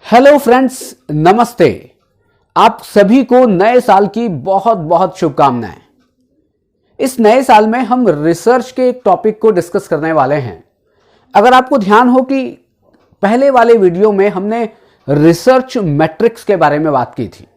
Hello friends, नमस्ते। आप सभी को नए साल की बहुत बहुत शुभकामनाएं। इस नए साल में हम रिसर्च के एक टॉपिक को डिस्कस करने वाले हैं। अगर आपको ध्यान हो कि पहले वाले वीडियो में हमने रिसर्च मैट्रिक्स के बारे में बात की थी,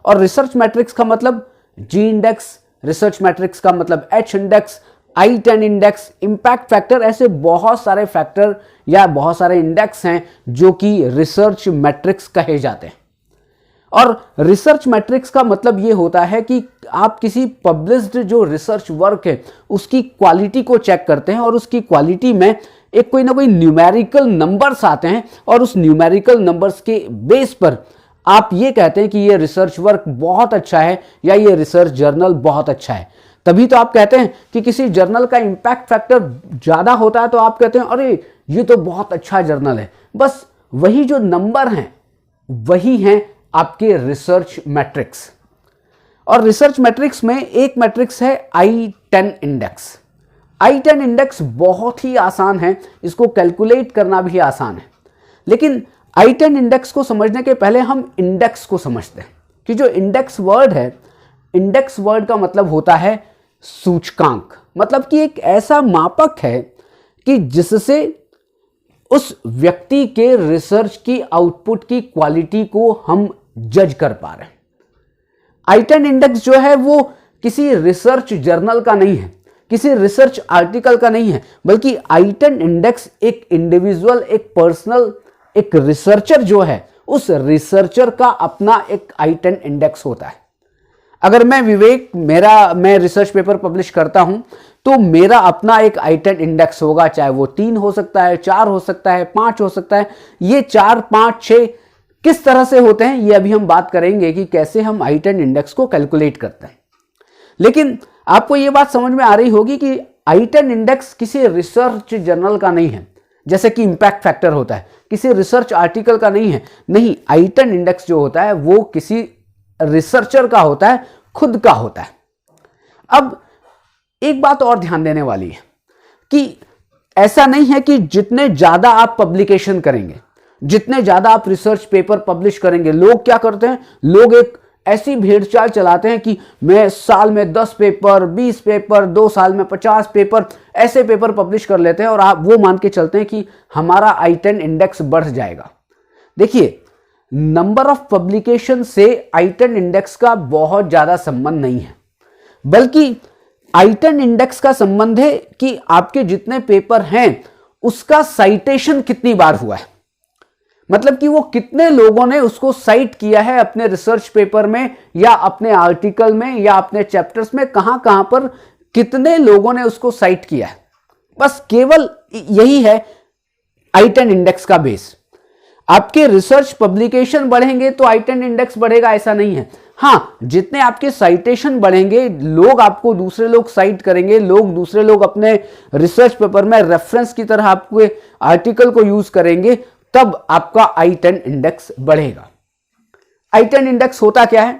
और रिसर्च मैट्रिक्स का मतलब जी इंडेक्स, रिसर्च मैट्रिक्स का मतलब H index, I10 index, impact factor, ऐसे बहुत सारे फैक्टर या बहुत सारे इंडेक्स हैं जो कि रिसर्च मैट्रिक्स कहे जाते हैं। और रिसर्च मैट्रिक्स का मतलब यह होता है कि आप किसी पब्लिश्ड जो रिसर्च वर्क है उसकी क्वालिटी को चेक करते हैं और उसकी क्वालिटी में एक कोई ना कोई न्यूमेरिकल नंबर्स आते हैं और उस न्यूमेरिकल नंबर्स के बेस पर आप ये कहते हैं कि ये रिसर्च वर्क बहुत अच्छा है या ये रिसर्च जर्नल बहुत अच्छा है। तभी तो आप कहते हैं कि किसी जर्नल का इंपैक्ट फैक्टर ज्यादा होता है तो आप कहते हैं अरे ये तो बहुत अच्छा जर्नल है। बस वही जो नंबर हैं वही हैं आपके रिसर्च मैट्रिक्स। और रिसर्च मैट्रिक्स में एक मैट्रिक्स है I10 इंडेक्स। I10 इंडेक्स बहुत ही आसान है, इसको कैलकुलेट करना भी आसान है। लेकिन I10 इंडेक्स को समझने के पहले हम इंडेक्स को समझते हैं कि जो इंडेक्स वर्ड है, इंडेक्स वर्ड का मतलब होता है सूचकांक। मतलब कि एक ऐसा मापक है कि जिससे उस व्यक्ति के रिसर्च की आउटपुट की क्वालिटी को हम जज कर पा रहे हैं। I10 इंडेक्स जो है वो किसी रिसर्च जर्नल का नहीं है, किसी रिसर्च आर्टिकल का नहीं है, बल्कि I10 इंडेक्स एक इंडिविजुअल, एक पर्सनल, एक रिसर्चर जो है उस रिसर्चर का अपना एक I10 इंडेक्स होता है। अगर मैं मैं रिसर्च पेपर पब्लिश करता हूं तो मेरा अपना एक I10 इंडेक्स होगा, चाहे वो 3 हो सकता है, 4 हो सकता है, 5 हो सकता है। ये 4, 5, 6 किस तरह से होते हैं ये अभी हम बात करेंगे कि कैसे हम I10 इंडेक्स को कैलकुलेट करते हैं। लेकिन आपको ये बात समझ में आ रही होगी कि I10 इंडेक्स किसी रिसर्च जर्नल का नहीं है, जैसे कि इंपैक्ट फैक्टर होता है, किसी रिसर्च आर्टिकल का नहीं है। नहीं, I10 इंडेक्स जो होता है वो किसी रिसर्चर का होता है, खुद का होता है। अब एक बात और ध्यान देने वाली है कि ऐसा नहीं है कि जितने ज्यादा आप पब्लिकेशन करेंगे, जितने ज्यादा आप रिसर्च पेपर पब्लिश करेंगे, लोग क्या करते हैं, लोग एक ऐसी भेड़चाल चलाते हैं कि मैं साल में 10 पेपर, 20 पेपर, 2 साल में 50 पेपर, ऐसे पेपर पब्लिश कर लेते हैं और आप वो मान के चलते हैं कि हमारा I10 इंडेक्स बढ़ जाएगा। देखिए, नंबर ऑफ पब्लिकेशन से I10 इंडेक्स का बहुत ज्यादा संबंध नहीं है, बल्कि I10 इंडेक्स का संबंध है कि आपके जितने पेपर हैं उसका साइटेशन कितनी बार हुआ है। मतलब कि वो कितने लोगों ने उसको साइट किया है अपने रिसर्च पेपर में या अपने आर्टिकल में या अपने चैप्टर्स में, कहां कहां पर कितने लोगों ने उसको साइट किया है। बस केवल यही है I10 इंडेक्स का बेस। आपके रिसर्च पब्लिकेशन बढ़ेंगे तो I10 इंडेक्स बढ़ेगा, ऐसा नहीं है। हां, जितने आपके साइटेशन बढ़ेंगे, लोग आपको, दूसरे लोग साइट करेंगे, दूसरे लोग अपने रिसर्च पेपर में रेफरेंस की तरह आपके आर्टिकल को यूज करेंगे, तब आपका I10 इंडेक्स बढ़ेगा। I10 इंडेक्स होता क्या है?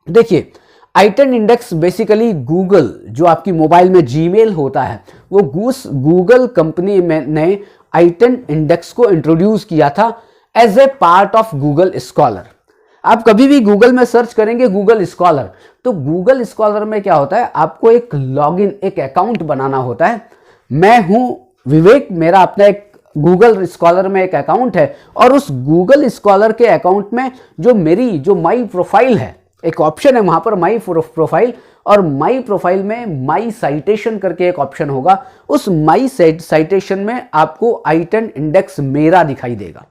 देखिए, I10 इंडेक्स बेसिकली गूगल, जो आपकी मोबाइल में जीमेल होता है, वो गूगल कंपनी ने I10 इंडेक्स को इंट्रोड्यूस किया था as a part of Google Scholar. आप कभी भी गूगल में सर्च करेंगे गूगल स्कॉलर, तो गूगल स्कॉलर में क्या होता है, आपको एक लॉगिन, एक अकाउंट बनाना होता है। मैं हूं विवेक, मेरा अपना एक गूगल स्कॉलर में एक अकाउंट है, और उस गूगल स्कॉलर के अकाउंट में जो माई प्रोफाइल है, एक ऑप्शन है वहां पर माई प्रोफाइल, और माई प्रोफाइल में माई साइटेशन करके एक ऑप्शन होगा। उस माई साइटेशन में आपको I10 इंडेक्स मेरा दिखाई देगा।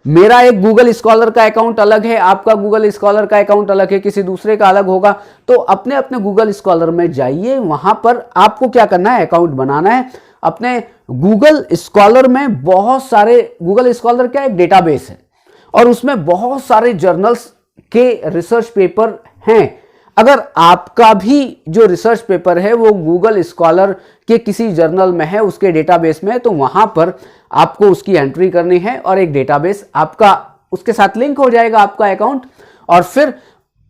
मेरा एक गूगल स्कॉलर का अकाउंट अलग है, आपका गूगल स्कॉलर का अकाउंट अलग है, किसी दूसरे का अलग होगा। तो अपने अपने गूगल स्कॉलर में जाइए, वहां पर आपको क्या करना है, अकाउंट बनाना है। अपने गूगल स्कॉलर में बहुत सारे, गूगल स्कॉलर क्या एक डेटाबेस है और उसमें बहुत सारे जर्नल्स के रिसर्च पेपर हैं। अगर आपका भी जो रिसर्च पेपर है वो गूगल स्कॉलर के किसी जर्नल में है, उसके डेटाबेस में है, तो वहां पर आपको उसकी एंट्री करनी है और एक डेटाबेस आपका उसके साथ लिंक हो जाएगा, आपका अकाउंट। और फिर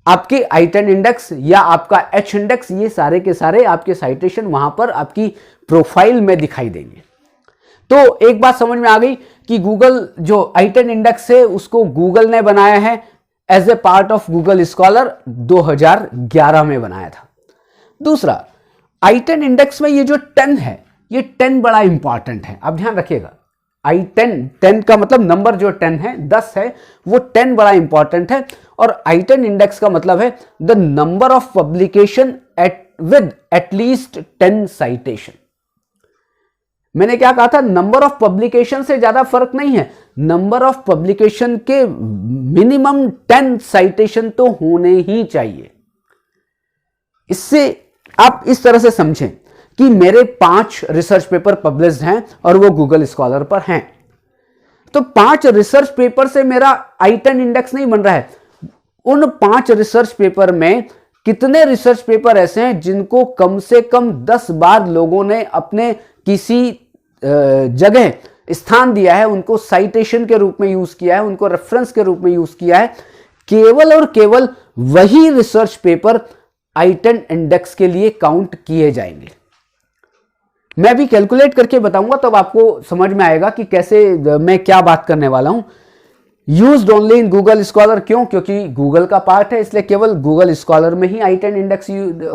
आपके I10 इंडेक्स या आपका H इंडेक्स, ये सारे के सारे आपके साइटेशन वहां पर आपकी प्रोफाइल में दिखाई देंगे। तो एक बात समझ में आ गई कि गूगल जो i10 इंडेक्स है उसको गूगल ने बनाया है as a part of Google Scholar, 2011 में बनाया था। दूसरा, i10 इंडेक्स में ये जो 10 है, ये 10 बड़ा इंपॉर्टेंट है, आप ध्यान रखिएगा। i10, 10 का मतलब नंबर जो 10 है, 10 है, वो 10 बड़ा इंपॉर्टेंट है। और i10 इंडेक्स का मतलब है the number of publication with at least 10 citation. मैंने क्या कहा था, नंबर ऑफ पब्लिकेशन से ज्यादा फर्क नहीं है, नंबर ऑफ पब्लिकेशन के मिनिमम 10 साइटेशन तो होने ही चाहिए। इससे आप इस तरह से समझें कि मेरे 5 रिसर्च पेपर पब्लिश्ड हैं और वो गूगल स्कॉलर पर हैं, तो 5 रिसर्च पेपर से मेरा i10 इंडेक्स नहीं बन रहा है। उन 5 रिसर्च पेपर में कितने रिसर्च पेपर ऐसे हैं जिनको कम से कम 10 बार लोगों ने अपने किसी जगह स्थान दिया है, उनको साइटेशन के रूप में यूज किया है, उनको रेफरेंस के रूप में यूज किया है, केवल और केवल वही रिसर्च पेपर i10 इंडेक्स के लिए काउंट किए जाएंगे। मैं भी कैलकुलेट करके बताऊंगा, तब आपको समझ में आएगा कि कैसे मैं क्या बात करने वाला हूं। Used only in Google scholar, क्यों? क्योंकि गूगल का पार्ट है, इसलिए केवल गूगल स्कॉलर में ही i10 इंडेक्स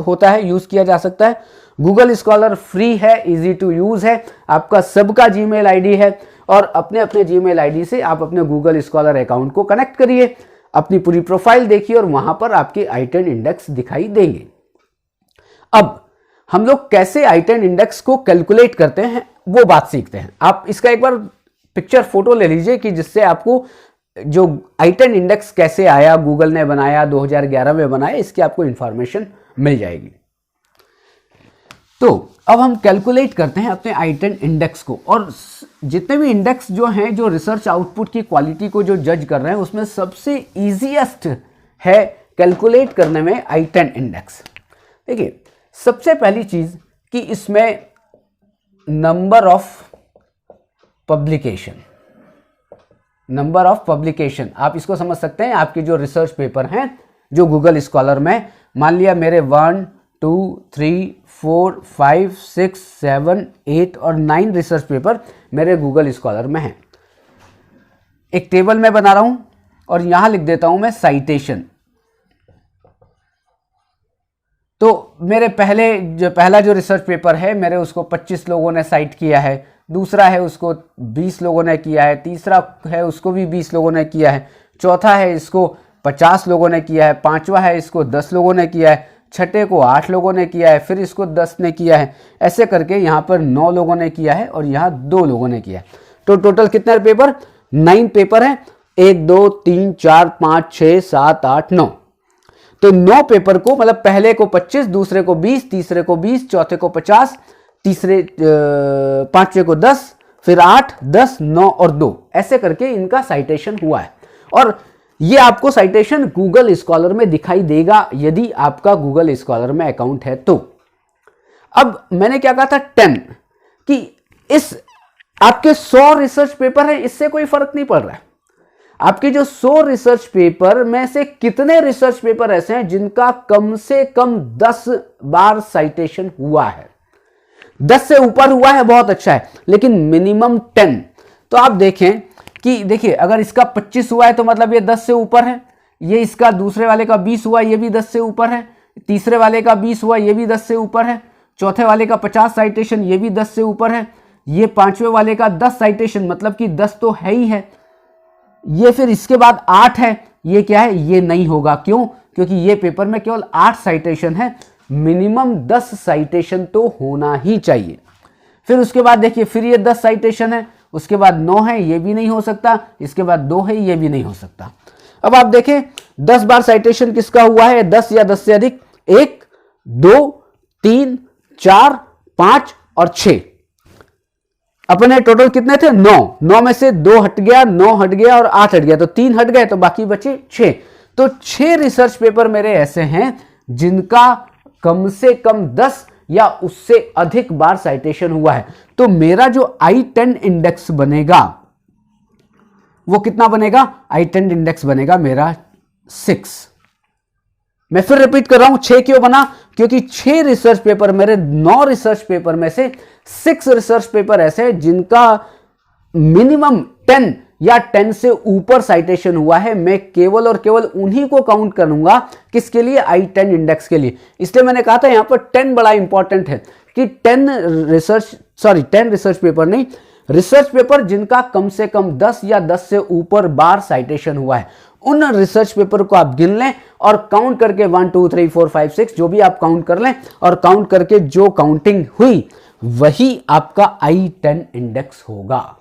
होता है, यूज किया जा सकता है। गूगल स्कॉलर फ्री है, इजी टू यूज है, आपका सबका जीमेल आईडी है और अपने अपने जीमेल आईडी से आप अपने गूगल स्कॉलर अकाउंट को कनेक्ट करिए, अपनी पूरी प्रोफाइल देखिए और वहां पर आपके i10 इंडेक्स दिखाई देंगे। अब हम लोग कैसे i10 इंडेक्स को कैलकुलेट करते हैं वो बात सीखते हैं। आप इसका एक बार पिक्चर फोटो ले लीजिए कि जिससे आपको जो i10 इंडेक्स कैसे आया, गूगल ने बनाया, 2011 में बनाया, इसकी आपको इंफॉर्मेशन मिल जाएगी। तो अब हम कैलकुलेट करते हैं अपने i10 इंडेक्स को, और जितने भी इंडेक्स जो हैं, जो रिसर्च आउटपुट की क्वालिटी को जो जज कर रहे हैं, उसमें सबसे इजीएस्ट है कैलकुलेट करने में i10 इंडेक्स। देखिए, सबसे पहली चीज कि इसमें number of publication, number of publication आप इसको समझ सकते हैं। आपके जो रिसर्च पेपर हैं जो गूगल स्कॉलर में, मान लिया मेरे 1 2 3 4 5 6 7 8 और 9 रिसर्च पेपर मेरे गूगल स्कॉलर में हैं। एक टेबल में बना रहा हूं और यहां लिख देता हूं मैं साइटेशन। तो मेरे पहला जो रिसर्च पेपर है मेरे, उसको 25 लोगों ने साइट किया है, दूसरा है उसको 20 लोगों ने किया है, तीसरा है उसको भी 20 लोगों ने किया है, चौथा है इसको 50 लोगों ने किया है, पांचवा है इसको 10 लोगों ने किया है, छठे को 8 लोगों ने किया है, फिर इसको 10 ने किया है, ऐसे करके यहाँ पर 9 लोगों ने किया है और यहाँ 2 लोगों ने किया है। तो टोटल कितने पेपर? 9 पेपर है, 1 2 3 4 5 6 7 8 9। तो 9 पेपर को, मतलब पहले को 25, दूसरे को 20, तीसरे को 20, चौथे को 50, पांचवे को 10, फिर 8 10 9 और 2, ऐसे करके इनका साइटेशन हुआ है। और ये आपको साइटेशन गूगल स्कॉलर में दिखाई देगा यदि आपका गूगल स्कॉलर में अकाउंट है तो। अब मैंने क्या कहा था 10, कि इस आपके 100 रिसर्च पेपर है, इससे कोई फर्क नहीं पड़ रहा है। आपके जो 100 रिसर्च पेपर में से कितने रिसर्च पेपर ऐसे हैं जिनका कम से कम 10 बार साइटेशन हुआ है। 10 से ऊपर हुआ है बहुत अच्छा है, लेकिन मिनिमम 10। तो आप देखें कि देखिए, अगर इसका 25 हुआ है तो मतलब ये 10 से ऊपर है, ये इसका दूसरे वाले का 20 हुआ, ये भी 10 से ऊपर है, तीसरे वाले का 20 हुआ, ये भी 10 से ऊपर है, चौथे वाले का 50 साइटेशन, ये भी 10 से ऊपर है, ये पांचवें वाले का 10 साइटेशन, मतलब कि 10 तो है ही है। ये फिर इसके बाद 8 है, ये क्या है? ये नहीं होगा। क्यों? क्योंकि ये पेपर में केवल 8 साइटेशन है, मिनिमम 10 साइटेशन तो होना ही चाहिए। फिर उसके बाद देखिए, फिर ये 10 साइटेशन है, उसके बाद 9 है, ये भी नहीं हो सकता, इसके बाद 2 है, ये भी नहीं हो सकता। अब आप देखें 10 बार साइटेशन किसका हुआ है, 10 या 10 से अधिक, 1 2 3 4 5 और 6। अपने टोटल कितने थे? 9 में से 2 हट गया, 9 हट गया और 8 हट गया, तो 3 हट गए, तो बाकी बचे 6। तो 6 रिसर्च पेपर मेरे ऐसे हैं जिनका कम से कम 10 या उससे अधिक बार साइटेशन हुआ है। तो मेरा जो i10 इंडेक्स बनेगा वो कितना बनेगा? i10 इंडेक्स बनेगा मेरा 6। मैं फिर रिपीट कर रहा हूं, 6 क्यों बना? क्योंकि 6 रिसर्च पेपर मेरे 9 रिसर्च पेपर में से 6 रिसर्च पेपर ऐसे जिनका मिनिमम 10 या 10 से ऊपर साइटेशन हुआ है। मैं केवल और केवल उन्हीं को काउंट करूंगा, किसके लिए? I10 इंडेक्स के लिए। इसलिए मैंने कहा था यहां पर 10 बड़ा इंपॉर्टेंट है कि 10 रिसर्च पेपर नहीं, रिसर्च पेपर जिनका कम से कम 10 या 10 से ऊपर बार साइटेशन हुआ है, उन रिसर्च पेपर को आप गिन लें और काउंट करके 1 2 3 4 5 6 जो भी आप काउंट कर लें, और काउंट करके जो काउंटिंग हुई वही आपका I10 इंडेक्स होगा।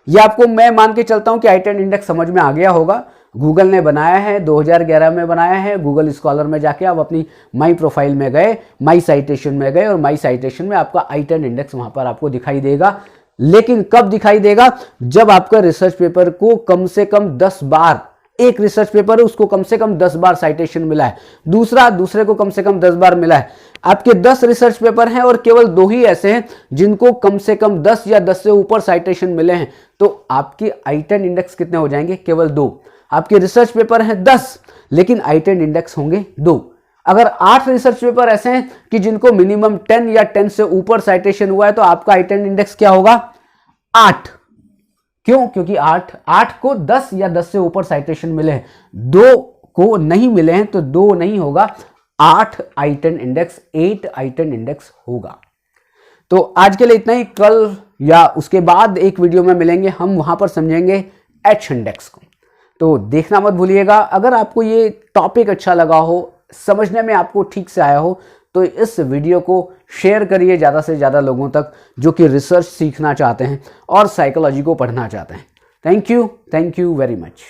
यह आपको मैं मान के चलता हूं कि I10 इंडेक्स समझ में आ गया होगा। गूगल ने बनाया है, 2011 में बनाया है। गूगल स्कॉलर में जाके आप अपनी माई प्रोफाइल में गए, माई साइटेशन में गए, और माई साइटेशन में आपका I10 इंडेक्स वहां पर आपको दिखाई देगा। लेकिन कब दिखाई देगा? जब आपका रिसर्च पेपर को कम से कम 10 बार, एक रिसर्च पेपर है उसको कम से कम 10 बार साइटेशन मिला है, दूसरे को कम से कम 10 बार मिला है। आपके 10 रिसर्च पेपर हैं और केवल 2 ही ऐसे हैं जिनको कम से कम 10 या 10 से ऊपर साइटेशन मिले हैं, तो आपके I10 इंडेक्स कितने हो जाएंगे? केवल 2। आपके रिसर्च पेपर हैं 10 लेकिन I10 इंडेक्स होंगे 2। अगर 8 रिसर्च पेपर ऐसे हैं कि जिनको मिनिमम 10 या 10 से ऊपर साइटेशन हुआ है, तो आपका I10 इंडेक्स क्या होगा? 8। क्यों? क्योंकि 8 को 10 या 10 से ऊपर साइटेशन मिले हैं, 2 को नहीं मिले हैं, तो 2 नहीं होगा, 8 I10 इंडेक्स, 8 I10 इंडेक्स होगा। तो आज के लिए इतना ही। कल या उसके बाद एक वीडियो में मिलेंगे, हम वहां पर समझेंगे H इंडेक्स को, तो देखना मत भूलिएगा। अगर आपको ये टॉपिक अच्छा लगा हो, समझने में आपको ठीक से आया हो, तो इस वीडियो को शेयर करिए ज़्यादा से ज़्यादा लोगों तक जो कि रिसर्च सीखना चाहते हैं और साइकोलॉजी को पढ़ना चाहते हैं। Thank you very much.